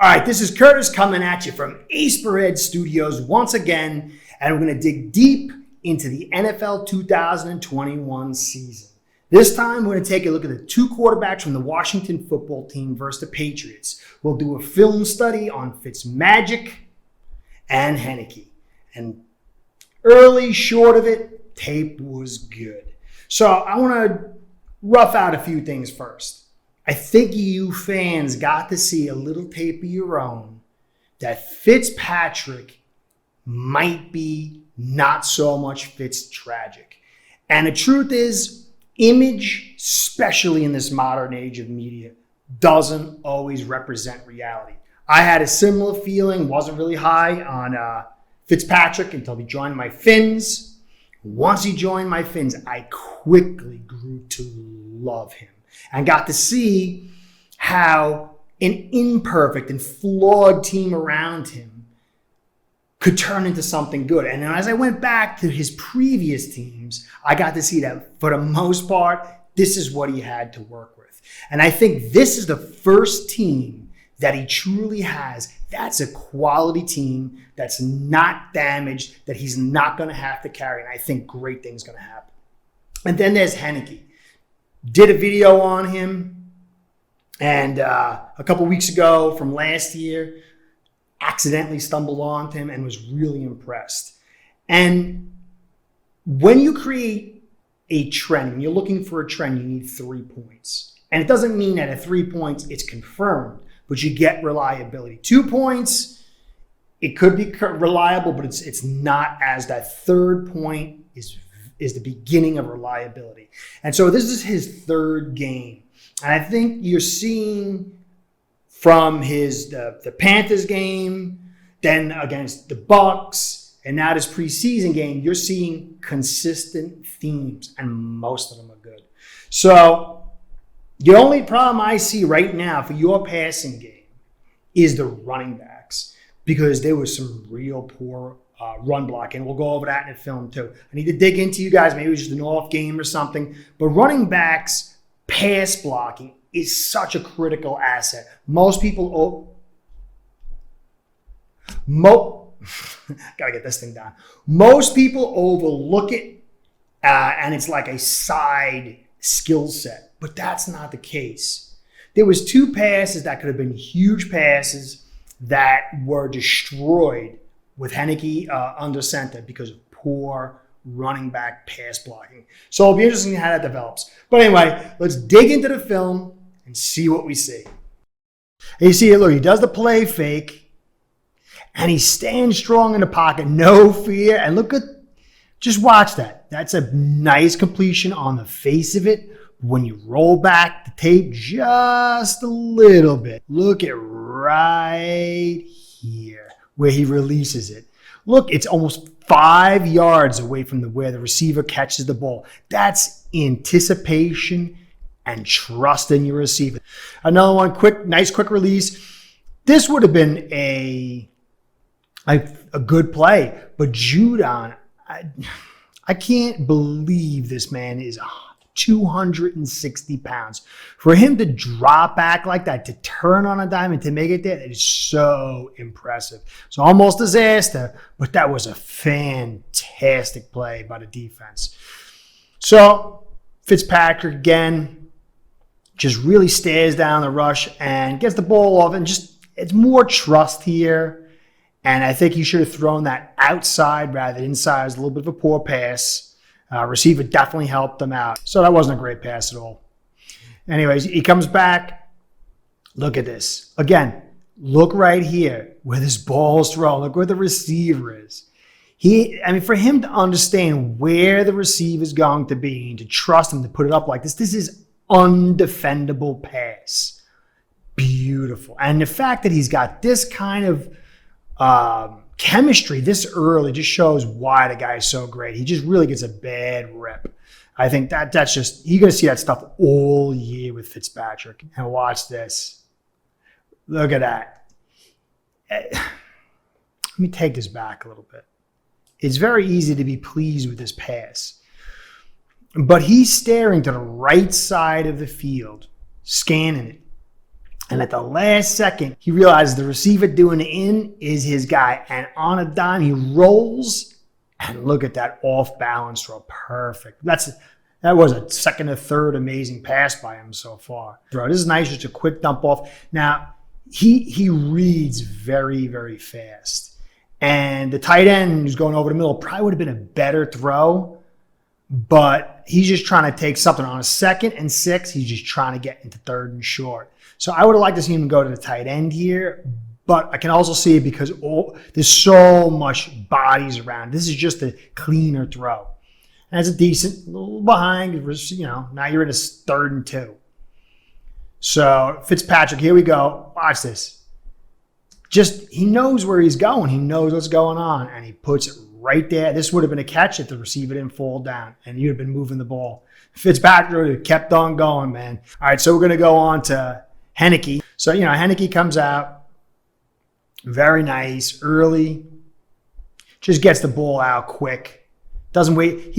All right, this is Curtis coming at you from Ace Per Head Studios once again, and we're going to dig deep into the NFL 2021 season. This time, we're going to take a look at the two quarterbacks from the Washington football team versus the Patriots. We'll do a film study on Fitzmagic and Heinicke. And early, short of it, tape was good. So I want to rough out a few things first. I think you fans got to see a little tape of your own that Fitzpatrick might be not so much Fitz-tragic. And the truth is, image, especially in this modern age of media, doesn't always represent reality. I had a similar feeling, wasn't really high on Fitzpatrick until he joined my Fins. Once he joined my Fins, I quickly grew to love him and got to see how an imperfect and flawed team around him could turn into something good. And then as I went back to his previous teams, I got to see that for the most part, this is what he had to work with. And I think this is the first team that he truly has. That's a quality team that's not damaged, that he's not going to have to carry. And I think great things going to happen. And then there's Heinicke. Did a video on him, and a couple weeks ago from last year, accidentally stumbled onto him and was really impressed. And when you create a trend, when you're looking for a trend, you need 3 points. And it doesn't mean that at 3 points it's confirmed, but you get reliability. 2 points, it could be reliable, but it's not, as that third point is the beginning of reliability. And so this is his third game. And I think you're seeing from the Panthers game, then against the Bucks, and now this preseason game, you're seeing consistent themes, and most of them are good. So the only problem I see right now for your passing game is the running backs, because there was some real poor run blocking. We'll go over that in the film too. I need to dig into you guys. Maybe it was just an off game or something. But running backs, pass blocking is such a critical asset. Most people, gotta get this thing down. Most people overlook it, and it's like a side skill set. But that's not the case. There was 2 passes that could have been huge passes that were destroyed with Heinicke under center because of poor running back pass blocking. So it'll be interesting how that develops. But anyway, let's dig into the film and see what we see. And you see it, look, he does the play fake, and he stands strong in the pocket, no fear. And look at, just watch that. That's a nice completion on the face of it. When you roll back the tape just a little bit, look at right here where he releases it. Look, it's almost 5 yards away from where the receiver catches the ball. That's anticipation and trust in your receiver. Another one, nice quick release. This would have been a good play, but Judon, I can't believe this man is 260 pounds. For him to drop back like that, to turn on a dime and to make it there, that is so impressive. So almost disaster, but that was a fantastic play by the defense. So Fitzpatrick again just really stares down the rush and gets the ball off, and just it's more trust here. And I think he should have thrown that outside rather than inside. It was a little bit of a poor pass. Receiver definitely helped them out. So that wasn't a great pass at all. Anyways, he comes back. Look at this. Again, look right here where this ball's thrown. Look where the receiver is. For him to understand where the receiver is going to be and to trust him to put it up like this is undefendable pass. Beautiful. And the fact that he's got this kind of chemistry this early just shows why the guy is so great. He just really gets a bad rep. I think that's just, you're going to see that stuff all year with Fitzpatrick. And watch this. Look at that. Let me take this back a little bit. It's very easy to be pleased with this pass. But he's staring to the right side of the field, scanning it. And at the last second, he realizes the receiver doing the in is his guy. And on a dime, he rolls. And look at that off-balance throw. Perfect. That was a second or third amazing pass by him so far. This is nice, just a quick dump off. Now, he reads very, very fast. And the tight end who's going over the middle probably would have been a better throw, but he's just trying to take something on a 2nd and 6. He's just trying to get into 3rd and short. So I would have liked to see him go to the tight end here, but I can also see it because there's so much bodies around. This is just a cleaner throw. And it's a decent, little behind, now you're in a 3rd and 2. So Fitzpatrick, here we go. Watch this. He knows where he's going. He knows what's going on, and he puts it right there. This would have been a catch if the receiver didn't fall down, and you'd have been moving the ball. Fitzpatrick kept on going, man. All right, so we're going to go on to Heinicke. So, Heinicke comes out. Very nice, early. Just gets the ball out quick. Doesn't wait.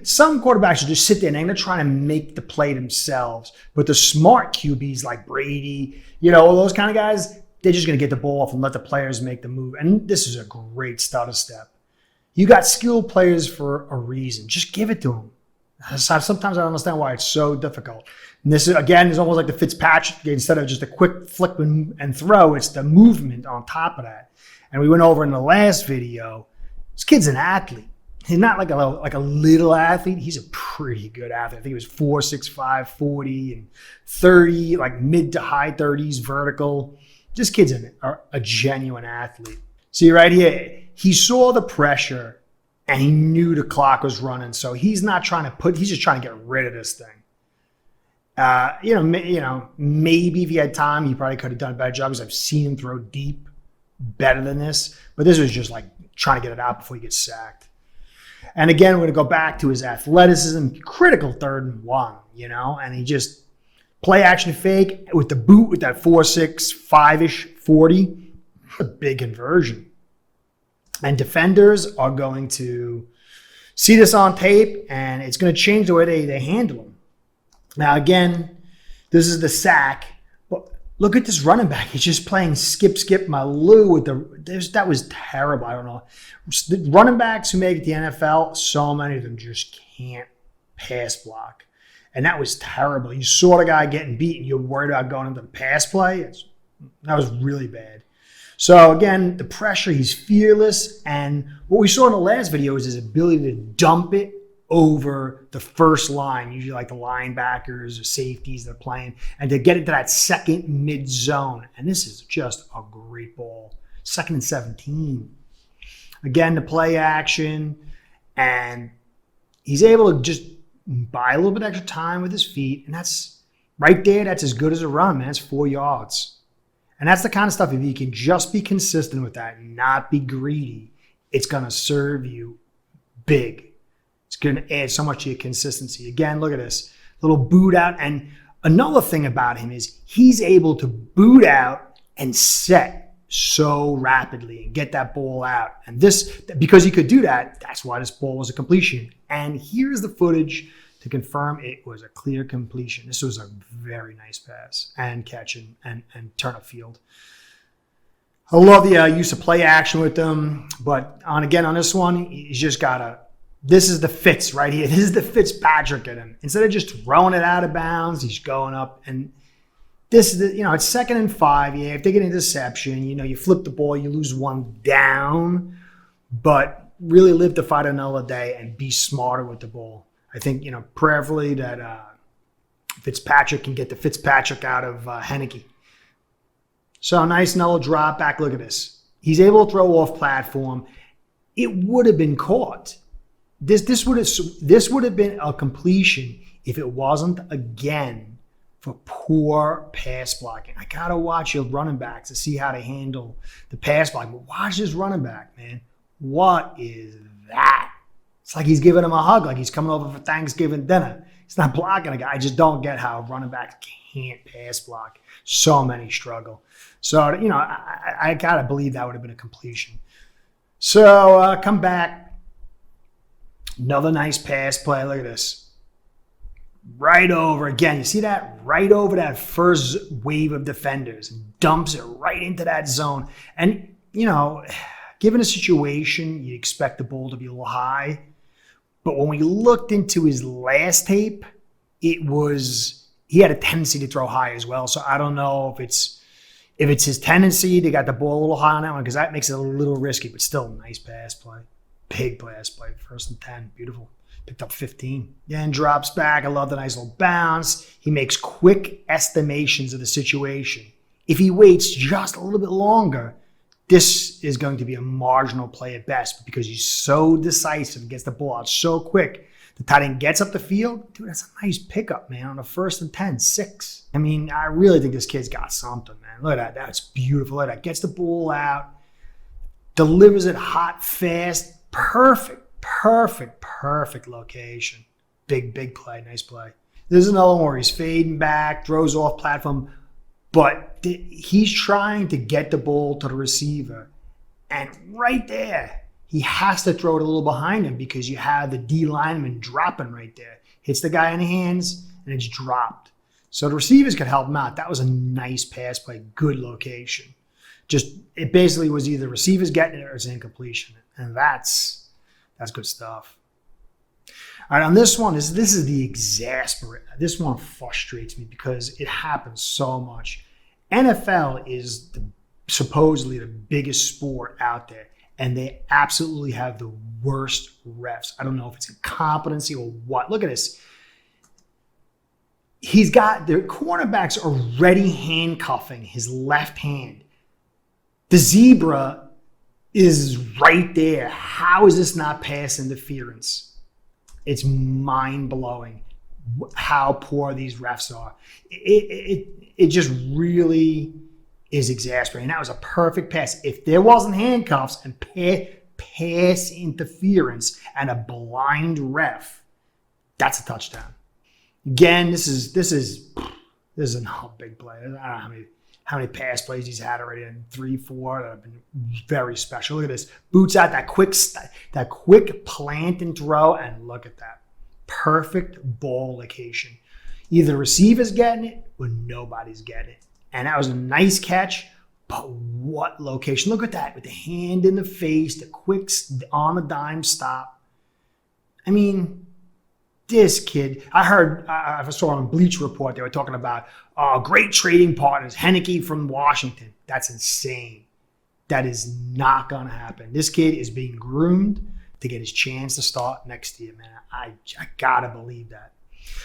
Some quarterbacks should just sit there and they're going to try to make the play themselves. But the smart QBs like Brady, all those kind of guys, they're just going to get the ball off and let the players make the move. And this is a great stutter step. You got skilled players for a reason. Just give it to them. Sometimes I don't understand why it's so difficult. And this is, again, is almost like the Fitzpatrick. Instead of just a quick flick and throw, it's the movement on top of that. And we went over in the last video, this kid's an athlete. He's not like a little athlete. He's a pretty good athlete. I think he was 4.65, 40, and 30, like mid to high 30s vertical. This kid's a genuine athlete. See right here, he saw the pressure and he knew the clock was running. So he's not trying to he's just trying to get rid of this thing. Maybe if he had time, he probably could have done a better job because I've seen him throw deep better than this. But this was just like trying to get it out before he gets sacked. And again, we're going to go back to his athleticism, critical 3rd and 1, and he just play action fake with the boot with that 4.6, 5-ish, 40. A big conversion. And defenders are going to see this on tape, and it's going to change the way they handle him. Now, again, this is the sack. But look at this running back. He's just playing skip, Malou with that was terrible. I don't know. The running backs who make it to the NFL, so many of them just can't pass block. And that was terrible. You saw the guy getting beat, and you're worried about going into the pass play. That was really bad. So again, the pressure, he's fearless. And what we saw in the last video is his ability to dump it over the first line, usually like the linebackers or safeties that are playing, and to get into that 2nd mid zone. And this is just a great ball. 2nd and 17. Again, the play action, and he's able to just buy a little bit extra time with his feet, and that's right there. That's as good as a run, man. It's 4 yards. And that's the kind of stuff, if you can just be consistent with that and not be greedy, it's going to serve you big. It's going to add so much to your consistency. Again, look at this. Little boot out. And another thing about him is he's able to boot out and set so rapidly and get that ball out. And this, because he could do that, that's why this ball was a completion. And here's the footage to confirm it was a clear completion. This was a very nice pass and catch and turn up field. I love the use of play action with them, but on this one, he's just this is the Fitz right here. This is the Fitzpatrick in him. Instead of just throwing it out of bounds, he's going up. And this is, it's 2nd and 5. Yeah, if they get an interception, you flip the ball, you lose 1 down, but really live to fight another day and be smarter with the ball. I think, prayerfully that Fitzpatrick can get the Fitzpatrick out of Heinicke. So nice another drop back. Look at this. He's able to throw off platform. It would have been caught. This would have been a completion if it wasn't, again, for poor pass blocking. I got to watch your running backs to see how to handle the pass blocking. But watch this running back, man. What is that? It's like he's giving him a hug, like he's coming over for Thanksgiving dinner. He's not blocking a guy. I just don't get how running backs can't pass block. So many struggle. So, I got to believe that would have been a completion. So, come back. Another nice pass play. Look at this. right over. Again, you see that? Right over that first wave of defenders. And dumps it right into that zone. And, given a situation, you expect the ball to be a little high. But when we looked into his last tape, he had a tendency to throw high as well. So I don't know if it's his tendency to get the ball a little high on that one, because that makes it a little risky, but still nice pass play. Big pass play. 1st and 10. Beautiful. Picked up 15. Then drops back. I love the nice little bounce. He makes quick estimations of the situation. If he waits just a little bit longer, this is going to be a marginal play at best, because he's so decisive, gets the ball out so quick. The tight end gets up the field. Dude, that's a nice pickup, man, on a 1st and 10, 6. I mean, I really think this kid's got something, man. Look at that. That's beautiful. Look at that. Gets the ball out. Delivers it hot, fast. Perfect location. Big play. Nice play. There's another one where he's fading back, throws off platform, but he's trying to get the ball to the receiver. And right there, he has to throw it a little behind him, because you have the D lineman dropping right there. Hits the guy in the hands, and it's dropped. So the receivers could help him out. That was a nice pass play. Good location. It basically was either receivers getting it or it's incompletion. And that's good stuff. All right, on this one, this is the exasperate. This one frustrates me because it happens so much. NFL is supposedly the biggest sport out there, and they absolutely have the worst refs. I don't know if it's incompetency or what. Look at this. He's got the cornerbacks already handcuffing his left hand. The zebra is right there. How is this not pass interference? It's mind-blowing how poor these refs are. It just really is exasperating. That was a perfect pass. If there wasn't handcuffs and pass interference and a blind ref, that's a touchdown. Again, this is a big play. I don't know how many pass plays he's had already, and 3, 4 that have been very special. Look at this. Boots out that quick plant and throw, and look at that. Perfect ball location. Either the receiver's getting it or nobody's getting it. And that was a nice catch, but what location? Look at that, with the hand in the face, the quick on the dime stop. I mean, this kid, I saw on Bleach Report, they were talking about great trading partners, Heinicke from Washington. That's insane. That is not going to happen. This kid is being groomed to get his chance to start next year, man. I got to believe that.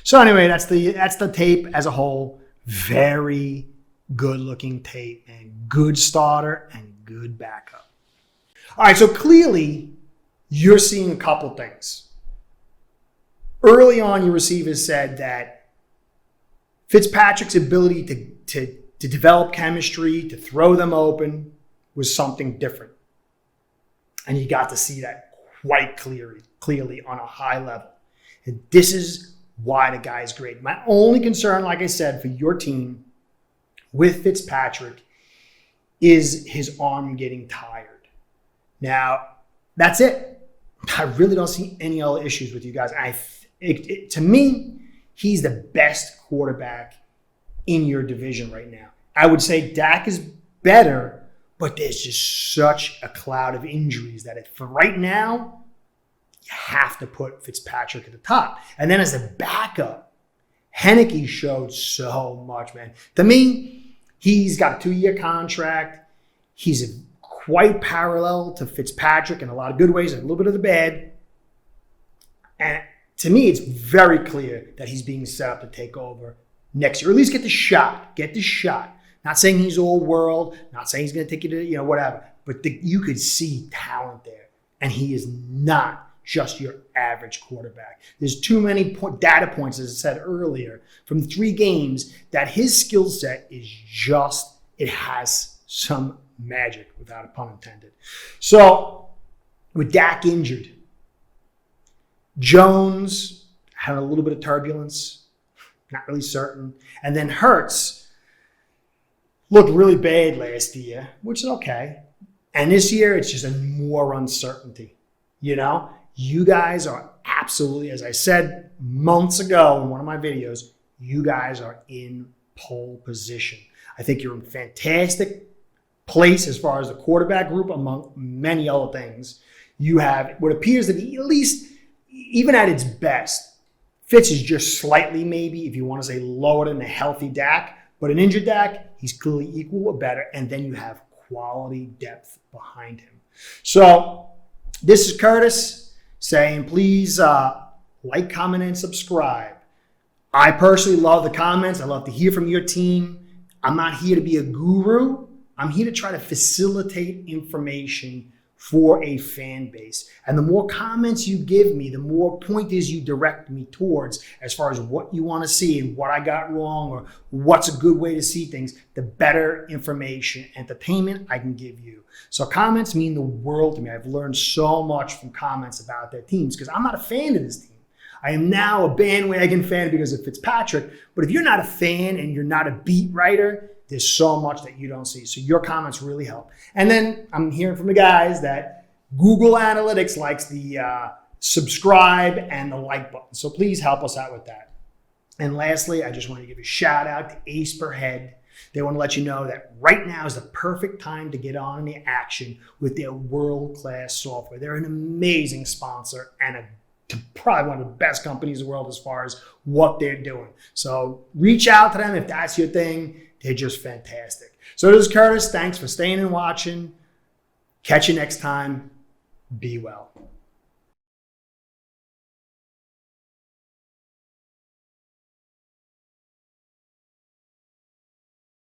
So anyway, that's the tape as a whole. Very good-looking tape, and good starter and good backup. All right, so clearly you're seeing a couple things. Early on, your receivers said that Fitzpatrick's ability to develop chemistry, to throw them open, was something different. And you got to see that quite clearly on a high level. And this is why the guy is great. My only concern, like I said, for your team with Fitzpatrick is his arm getting tired. Now, that's it. I really don't see any other issues with you guys. To me, he's the best quarterback in your division right now. I would say Dak is better, but there's just such a cloud of injuries that for right now, you have to put Fitzpatrick at the top. And then as a backup, Heinicke showed so much, man. To me, he's got a 2-year contract. He's quite parallel to Fitzpatrick in a lot of good ways and a little bit of the bad. And to me, it's very clear that he's being set up to take over next year, or at least get the shot. Not saying he's all world, not saying he's going to take you to, whatever, but you could see talent there. And he is not just your average quarterback. There's too many data points, as I said earlier, from 3 games that his skill set is it has some magic, without a pun intended. So with Dak injured, Jones had a little bit of turbulence, not really certain. And then Hurts looked really bad last year, which is okay. And this year, it's just a more uncertainty. You You guys are absolutely, as I said months ago in one of my videos, you guys are in pole position. I think you're in fantastic place as far as the quarterback group, among many other things. You have what appears to be, at least even at its best, Fitz is just slightly, maybe, if you want to say, lower than a healthy Dak. But an injured Dak, he's clearly equal or better. And then you have quality depth behind him. So this is Curtis saying, please like, comment, and subscribe. I personally love the comments. I love to hear from your team. I'm not here to be a guru. I'm here to try to facilitate information for a fan base. And the more comments you give me, the more pointers you direct me towards as far as what you want to see and what I got wrong or what's a good way to see things, the better information, entertainment I can give you. So comments mean the world to me. I've learned so much from comments about their teams because I'm not a fan of this team. I am now a bandwagon fan because of Fitzpatrick. But if you're not a fan and you're not a beat writer, there's so much that you don't see. So your comments really help. And then I'm hearing from the guys that Google Analytics likes the subscribe and the like button. So please help us out with that. And lastly, I just want to give a shout out to Ace Per Head. They want to let you know that right now is the perfect time to get on in the action with their world-class software. They're an amazing sponsor and probably one of the best companies in the world as far as what they're doing. So reach out to them if that's your thing. They're just fantastic. So this is Curtis. Thanks for staying and watching. Catch you next time. Be well.